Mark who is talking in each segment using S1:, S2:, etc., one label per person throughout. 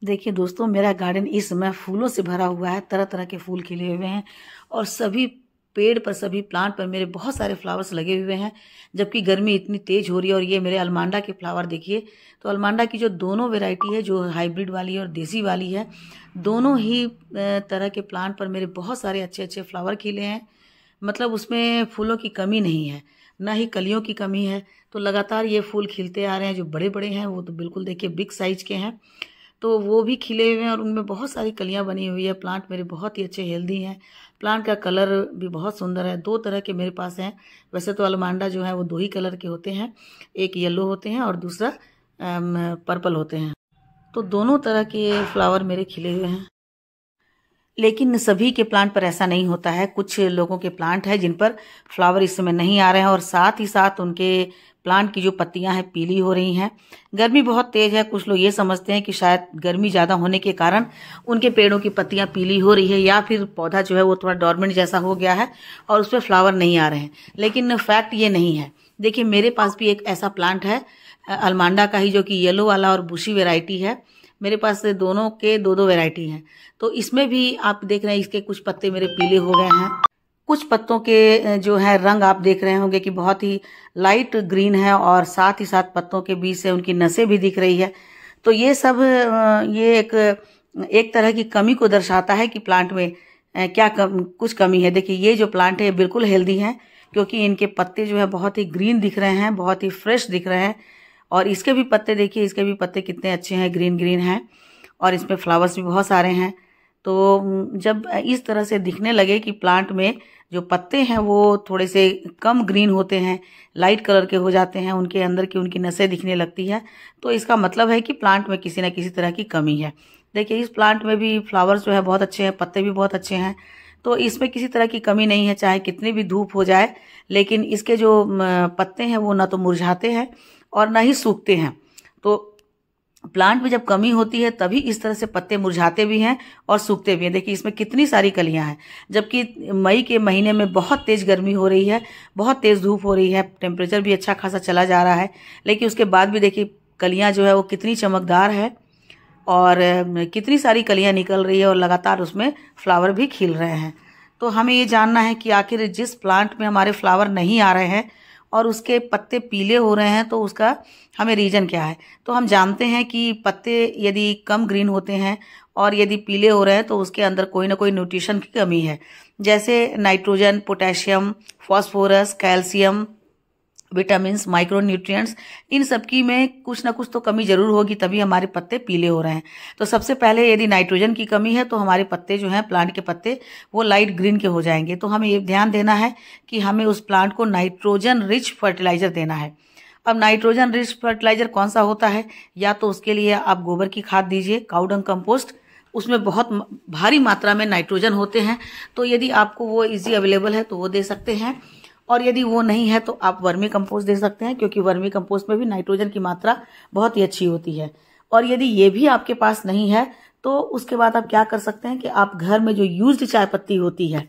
S1: देखिए दोस्तों, मेरा गार्डन इस समय फूलों से भरा हुआ है। तरह तरह के फूल खिले हुए हैं और सभी पेड़ पर, सभी प्लांट पर मेरे बहुत सारे फ्लावर्स लगे हुए हैं। जबकि गर्मी इतनी तेज हो रही है। और ये मेरे अलमांडा के फ्लावर देखिए, तो अलमांडा की जो दोनों वेराइटी है, जो हाइब्रिड वाली है और देसी वाली है, दोनों ही तरह के प्लांट पर मेरे बहुत सारे अच्छे अच्छे फ्लावर खिले हैं। मतलब उसमें फूलों की कमी नहीं है, ना ही कलियों की कमी है। तो लगातार ये फूल खिलते आ रहे हैं। जो बड़े बड़े हैं वो तो बिल्कुल देखिए बिग साइज के हैं, तो वो भी खिले हुए हैं और उनमें बहुत सारी कलियां बनी हुई है। प्लांट मेरे बहुत ही अच्छे हेल्दी हैं। प्लांट का कलर भी बहुत सुंदर है। दो तरह के मेरे पास हैं। वैसे तो अलमांडा जो है वो दो ही कलर के होते हैं, एक येलो होते हैं और दूसरा पर्पल होते हैं। तो दोनों तरह के फ्लावर मेरे खिले हुए हैं। लेकिन सभी के प्लांट पर ऐसा नहीं होता है। कुछ लोगों के प्लांट हैं जिन पर फ्लावर इस समय नहीं आ रहे हैं और साथ ही साथ उनके प्लांट की जो पत्तियां हैं पीली हो रही हैं। गर्मी बहुत तेज है। कुछ लोग ये समझते हैं कि शायद गर्मी ज़्यादा होने के कारण उनके पेड़ों की पत्तियां पीली हो रही है, या फिर पौधा जो है वो थोड़ा डॉर्मेंट जैसा हो गया है और उस पर फ्लावर नहीं आ रहे हैं। लेकिन फैक्ट ये नहीं है। देखिए मेरे पास भी एक ऐसा प्लांट है अलमांडा का ही, जो कि येलो वाला और बुशी वेराइटी है। मेरे पास दोनों के दो दो वेराइटी हैं। तो इसमें भी आप देख रहे हैं इसके कुछ पत्ते मेरे पीले हो गए हैं। कुछ पत्तों के जो है रंग आप देख रहे होंगे कि बहुत ही लाइट ग्रीन है और साथ ही साथ पत्तों के बीच से उनकी नसें भी दिख रही है। तो ये सब ये एक तरह की कमी को दर्शाता है कि प्लांट में कुछ कमी है। देखिए ये जो प्लांट है बिल्कुल हेल्दी हैं, क्योंकि इनके पत्ते जो है बहुत ही ग्रीन दिख रहे हैं, बहुत ही फ्रेश दिख रहे हैं। और इसके भी पत्ते देखिए, इसके भी पत्ते कितने अच्छे हैं, ग्रीन ग्रीन हैं और इसमें फ्लावर्स भी बहुत सारे हैं। तो जब इस तरह से दिखने लगे कि प्लांट में जो पत्ते हैं वो थोड़े से कम ग्रीन होते हैं, लाइट कलर के हो जाते हैं, उनके अंदर की उनकी नसें दिखने लगती है, तो इसका मतलब है कि प्लांट में किसी न किसी तरह की कमी है। देखिए इस प्लांट में भी फ्लावर्स जो है बहुत अच्छे हैं, पत्ते भी बहुत अच्छे हैं। तो इसमें किसी तरह की कमी नहीं है, चाहे कितनी भी धूप हो जाए। लेकिन इसके जो पत्ते हैं वो ना तो मुरझाते हैं और ना ही सूखते हैं। तो प्लांट में जब कमी होती है तभी इस तरह से पत्ते मुरझाते भी हैं और सूखते भी हैं। देखिए इसमें कितनी सारी कलियां हैं, जबकि मई के महीने में बहुत तेज गर्मी हो रही है, बहुत तेज धूप हो रही है, टेम्परेचर भी अच्छा खासा चला जा रहा है। लेकिन उसके बाद भी देखिए कलियां जो है वो कितनी चमकदार है और कितनी सारी कलियां निकल रही है और लगातार उसमें फ्लावर भी खिल रहे हैं। तो हमें ये जानना है कि आखिर जिस प्लांट में हमारे फ्लावर नहीं आ रहे हैं और उसके पत्ते पीले हो रहे हैं, तो उसका हमें रीजन क्या है। तो हम जानते हैं कि पत्ते यदि कम ग्रीन होते हैं और यदि पीले हो रहे हैं तो उसके अंदर कोई ना कोई न्यूट्रिशन की कमी है, जैसे nitrogen, potassium, phosphorus, calcium, vitamins, micronutrients, इन सब की में कुछ ना कुछ तो कमी जरूर होगी, तभी हमारे पत्ते पीले हो रहे हैं। तो सबसे पहले यदि नाइट्रोजन की कमी है तो हमारे पत्ते जो हैं, प्लांट के पत्ते, वो लाइट ग्रीन के हो जाएंगे। तो हमें ये ध्यान देना है कि हमें उस प्लांट को नाइट्रोजन रिच फर्टिलाइजर देना है। अब नाइट्रोजन रिच फर्टिलाइजर कौन सा होता है? या तो उसके लिए आप गोबर की खाद दीजिए, काऊ डंग कंपोस्ट, उसमें बहुत भारी मात्रा में नाइट्रोजन होते हैं। तो यदि आपको वो इजी अवेलेबल है तो वो दे सकते हैं, और यदि वो नहीं है तो आप वर्मी कंपोस्ट दे सकते हैं, क्योंकि वर्मी कंपोस्ट में भी नाइट्रोजन की मात्रा बहुत ही अच्छी होती है। और यदि ये भी आपके पास नहीं है तो उसके बाद आप क्या कर सकते हैं कि आप घर में जो यूज्ड चाय पत्ती होती है,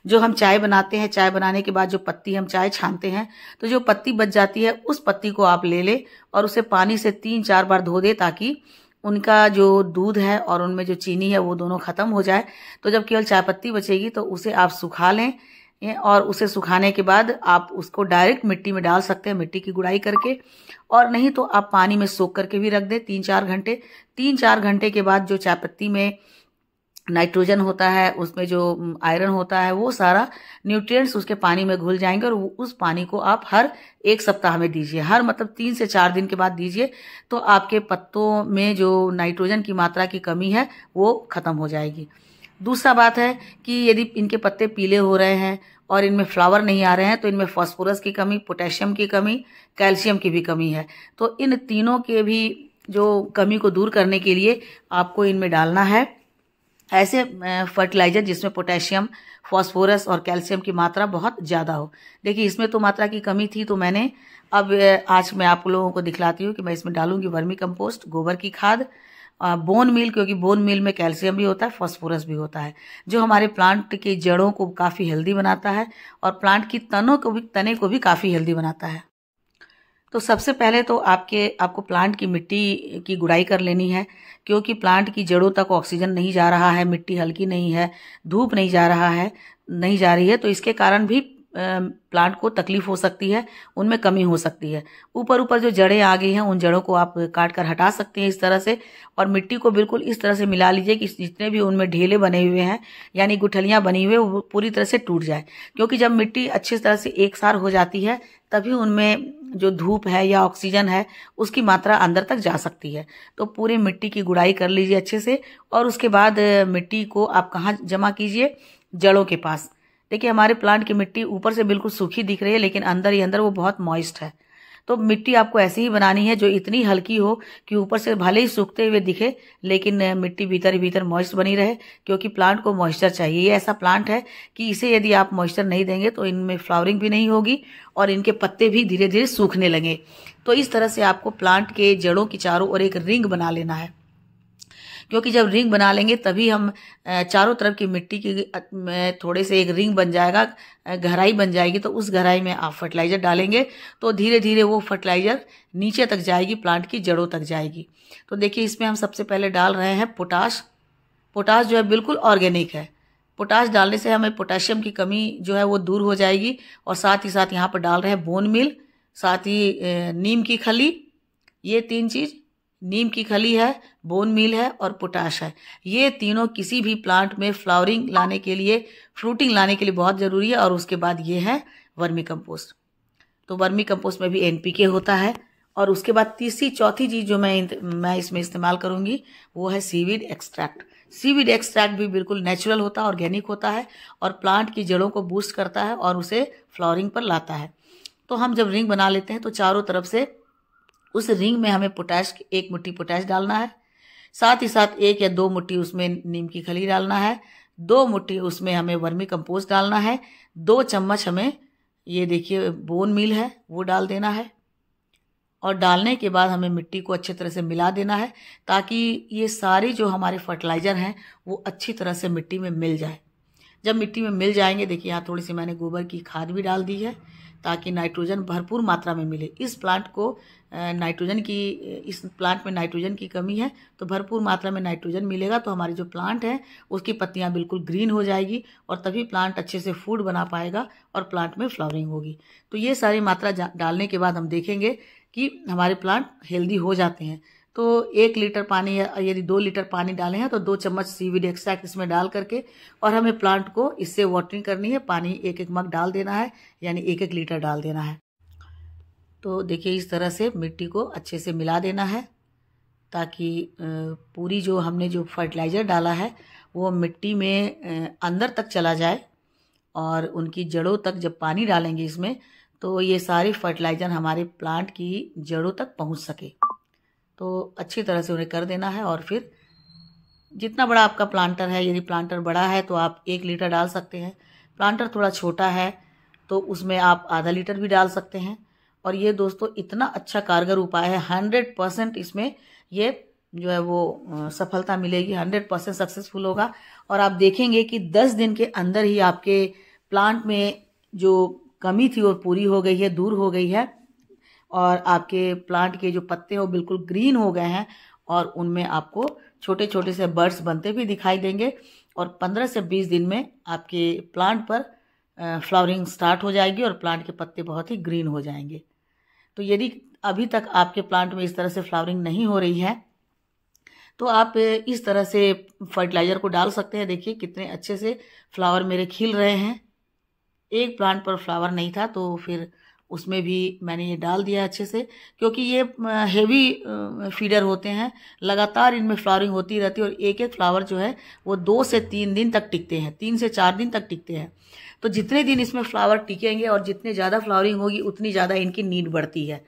S1: जो हम चाय बनाते हैं, चाय बनाने के बाद जो पत्ती हम चाय छानते हैं, तो जो पत्ती बच जाती है उस पत्ती को आप ले ले और उसे पानी से 3-4 बार धो दे, ताकि उनका जो दूध है और उनमें जो चीनी है वो दोनों खत्म हो जाए। तो जब केवल चाय पत्ती बचेगी तो उसे आप सुखा लें, और उसे सुखाने के बाद आप उसको डायरेक्ट मिट्टी में डाल सकते हैं, मिट्टी की गुड़ाई करके। और नहीं तो आप पानी में सोख करके भी रख दें 3-4 घंटे। 3-4 घंटे के बाद जो चाय पत्ती में नाइट्रोजन होता है, उसमें जो आयरन होता है, वो सारा न्यूट्रिएंट्स उसके पानी में घुल जाएंगे और उस पानी को आप हर 1 सप्ताह में दीजिए, हर मतलब 3 से 4 दिन के बाद दीजिए। तो आपके पत्तों में जो नाइट्रोजन की मात्रा की कमी है वो खत्म हो जाएगी। दूसरा बात है कि यदि इनके पत्ते पीले हो रहे हैं और इनमें फ्लावर नहीं आ रहे हैं तो इनमें फास्फोरस की कमी, पोटेशियम की कमी, कैल्शियम की भी कमी है। तो इन तीनों के भी जो कमी को दूर करने के लिए आपको इनमें डालना है ऐसे फर्टिलाइजर जिसमें पोटेशियम, फास्फोरस और कैल्शियम की मात्रा बहुत ज़्यादा हो। देखिए इसमें तो मात्रा की कमी थी, तो मैंने अब आज मैं आप लोगों को दिखलाती हूँ कि मैं इसमें डालूंगी वर्मी कंपोस्ट, गोबर की खाद, बोन मील, क्योंकि बोन मील में कैल्शियम भी होता है, फास्फोरस भी होता है, जो हमारे प्लांट की जड़ों को काफ़ी हेल्दी बनाता है और प्लांट की तने को भी काफ़ी हेल्दी बनाता है। तो सबसे पहले तो आपको प्लांट की मिट्टी की गुड़ाई कर लेनी है, क्योंकि प्लांट की जड़ों तक ऑक्सीजन नहीं जा रहा है, मिट्टी हल्की नहीं है, धूप नहीं जा रही है, तो इसके कारण भी प्लांट को तकलीफ हो सकती है, उनमें कमी हो सकती है। ऊपर ऊपर जो जड़ें आ गई हैं उन जड़ों को आप काट कर हटा सकते हैं इस तरह से, और मिट्टी को बिल्कुल इस तरह से मिला लीजिए कि जितने भी उनमें ढेले बने हुए हैं यानी गुठलियां बनी हुई है वो पूरी तरह से टूट जाए। क्योंकि जब मिट्टी अच्छी तरह से एक सार हो जाती है तभी उनमें जो धूप है या ऑक्सीजन है उसकी मात्रा अंदर तक जा सकती है। तो पूरी मिट्टी की गुड़ाई कर लीजिए अच्छे से, और उसके बाद मिट्टी को आप कहाँ जमा कीजिए, जड़ों के पास। देखिए हमारे प्लांट की मिट्टी ऊपर से बिल्कुल सूखी दिख रही है, लेकिन अंदर ही अंदर वो बहुत मॉइस्ट है। तो मिट्टी आपको ऐसी ही बनानी है जो इतनी हल्की हो कि ऊपर से भले ही सूखते हुए दिखे लेकिन मिट्टी भीतर ही भीतर मॉइस्ट बनी रहे, क्योंकि प्लांट को मॉइस्चर चाहिए। ये ऐसा प्लांट है कि इसे यदि आप मॉइस्चर नहीं देंगे तो इनमें फ्लावरिंग भी नहीं होगी और इनके पत्ते भी धीरे धीरे सूखने लगे। तो इस तरह से आपको प्लांट के जड़ों की चारों ओर एक रिंग बना लेना है, क्योंकि जब रिंग बना लेंगे तभी हम चारों तरफ की मिट्टी की में थोड़े से एक रिंग बन जाएगा, गहराई बन जाएगी। तो उस गहराई में आप फर्टिलाइजर डालेंगे तो धीरे धीरे वो फर्टिलाइजर नीचे तक जाएगी, प्लांट की जड़ों तक जाएगी। तो देखिए इसमें हम सबसे पहले डाल रहे हैं पोटाश। पोटाश जो है बिल्कुल ऑर्गेनिक है। पोटाश डालने से हमें पोटेशियम की कमी जो है वो दूर हो जाएगी। और साथ ही साथ यहाँ पर डाल रहे हैं बोन मील, साथ ही नीम की खली। ये तीन चीज़, नीम की खली है, बोन मील है और पोटाश है, ये तीनों किसी भी प्लांट में फ्लावरिंग लाने के लिए, फ्रूटिंग लाने के लिए बहुत ज़रूरी है। और उसके बाद ये है वर्मी कंपोस्ट। तो वर्मी कंपोस्ट में भी एनपीके होता है। और उसके बाद तीसरी चौथी चीज़ जो मैं इसमें इस्तेमाल करूँगी वो है सीवीड एक्सट्रैक्ट। सीवीड एक्सट्रैक्ट भी बिल्कुल नेचुरल होता है, ऑर्गेनिक होता है और प्लांट की जड़ों को बूस्ट करता है और उसे फ्लावरिंग पर लाता है। तो हम जब रिंग बना लेते हैं तो चारों तरफ से उस रिंग में हमें पोटैश, 1 मुट्ठी पोटैश डालना है, साथ ही साथ 1 या 2 मुट्ठी उसमें नीम की खली डालना है, 2 मुट्ठी उसमें हमें वर्मी कंपोस्ट डालना है, 2 चम्मच हमें ये देखिए बोन मील है वो डाल देना है। और डालने के बाद हमें मिट्टी को अच्छी तरह से मिला देना है ताकि ये सारे जो हमारे फर्टिलाइज़र हैं वो अच्छी तरह से मिट्टी में मिल जाए। जब मिट्टी में मिल जाएंगे, देखिए यहाँ थोड़ी सी मैंने गोबर की खाद भी डाल दी है ताकि नाइट्रोजन भरपूर मात्रा में मिले। इस प्लांट में नाइट्रोजन की कमी है, तो भरपूर मात्रा में नाइट्रोजन मिलेगा तो हमारी जो प्लांट है उसकी पत्तियां बिल्कुल ग्रीन हो जाएगी और तभी प्लांट अच्छे से फूड बना पाएगा और प्लांट में फ्लावरिंग होगी। तो ये सारी मात्रा डालने के बाद हम देखेंगे कि हमारे प्लांट हेल्दी हो जाते हैं। तो 1 लीटर पानी या यदि 2 लीटर पानी डाले हैं तो 2 चम्मच सीवीड एक्सट्रैक्ट इसमें डाल करके और हमें प्लांट को इससे वाटरिंग करनी है। पानी 1-1 मग डाल देना है, यानी 1-1 लीटर डाल देना है। तो देखिए इस तरह से मिट्टी को अच्छे से मिला देना है ताकि पूरी जो हमने जो फर्टिलाइज़र डाला है वो मिट्टी में अंदर तक चला जाए और उनकी जड़ों तक जब पानी डालेंगे इसमें तो ये सारी फर्टिलाइज़र हमारे प्लांट की जड़ों तक पहुंच सके। तो अच्छी तरह से उन्हें कर देना है। और फिर जितना बड़ा आपका प्लांटर है, यदि प्लांटर बड़ा है तो आप 1 लीटर डाल सकते हैं, प्लांटर थोड़ा छोटा है तो उसमें आप आधा लीटर भी डाल सकते हैं। और ये दोस्तों इतना अच्छा कारगर उपाय है, 100% इसमें ये जो है वो सफलता मिलेगी, 100% सक्सेसफुल होगा। और आप देखेंगे कि 10 दिन के अंदर ही आपके प्लांट में जो कमी थी वो पूरी हो गई है, दूर हो गई है और आपके प्लांट के जो पत्ते हैं वो बिल्कुल ग्रीन हो गए हैं और उनमें आपको छोटे छोटे से बर्ड्स बनते भी दिखाई देंगे। और 15 से 20 दिन में आपके प्लांट पर फ्लावरिंग स्टार्ट हो जाएगी और प्लांट के पत्ते बहुत ही ग्रीन हो जाएंगे। तो यदि अभी तक आपके प्लांट में इस तरह से फ्लावरिंग नहीं हो रही है तो आप इस तरह से फर्टिलाइज़र को डाल सकते हैं। देखिए कितने अच्छे से फ्लावर मेरे खिल रहे हैं। एक प्लांट पर फ्लावर नहीं था तो फिर उसमें भी मैंने ये डाल दिया अच्छे से, क्योंकि ये हेवी फीडर होते हैं, लगातार इनमें फ्लावरिंग होती रहती है और एक एक फ्लावर जो है वो 2 से 3 दिन तक टिकते हैं, 3 से 4 दिन तक टिकते हैं। तो जितने दिन इसमें फ्लावर टिकेंगे और जितने ज़्यादा फ्लावरिंग होगी उतनी ज़्यादा इनकी नीड बढ़ती है।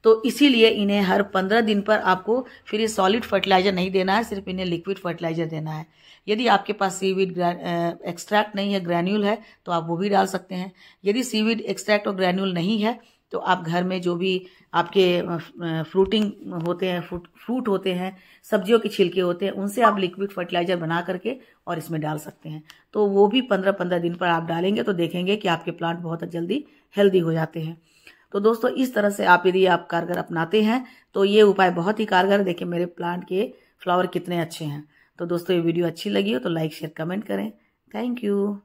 S1: तो इसीलिए इन्हें हर 15 दिन पर आपको फिर ये सॉलिड फर्टिलाइज़र नहीं देना है, सिर्फ इन्हें लिक्विड फर्टिलाइज़र देना है। यदि आपके पास सीवीड एक्सट्रैक्ट नहीं है, ग्रैन्यूल है, तो आप वो भी डाल सकते हैं। यदि सीवीड एक्सट्रैक्ट और ग्रैन्यूल नहीं है तो आप घर में जो भी आपके फ्रूटिंग होते हैं, फ्रूट होते हैं, सब्जियों के छिलके होते हैं, उनसे आप लिक्विड फर्टिलाइज़र बना करके और इसमें डाल सकते हैं। तो वो भी 15-15 दिन पर आप डालेंगे तो देखेंगे कि आपके प्लांट बहुत जल्दी हेल्दी हो जाते हैं। तो दोस्तों इस तरह से आप यदि आप कारगर अपनाते हैं तो ये उपाय बहुत ही कारगर। देखिए मेरे प्लांट के फ्लावर कितने अच्छे हैं। तो दोस्तों ये वीडियो अच्छी लगी हो तो लाइक शेयर कमेंट करें। Thank you.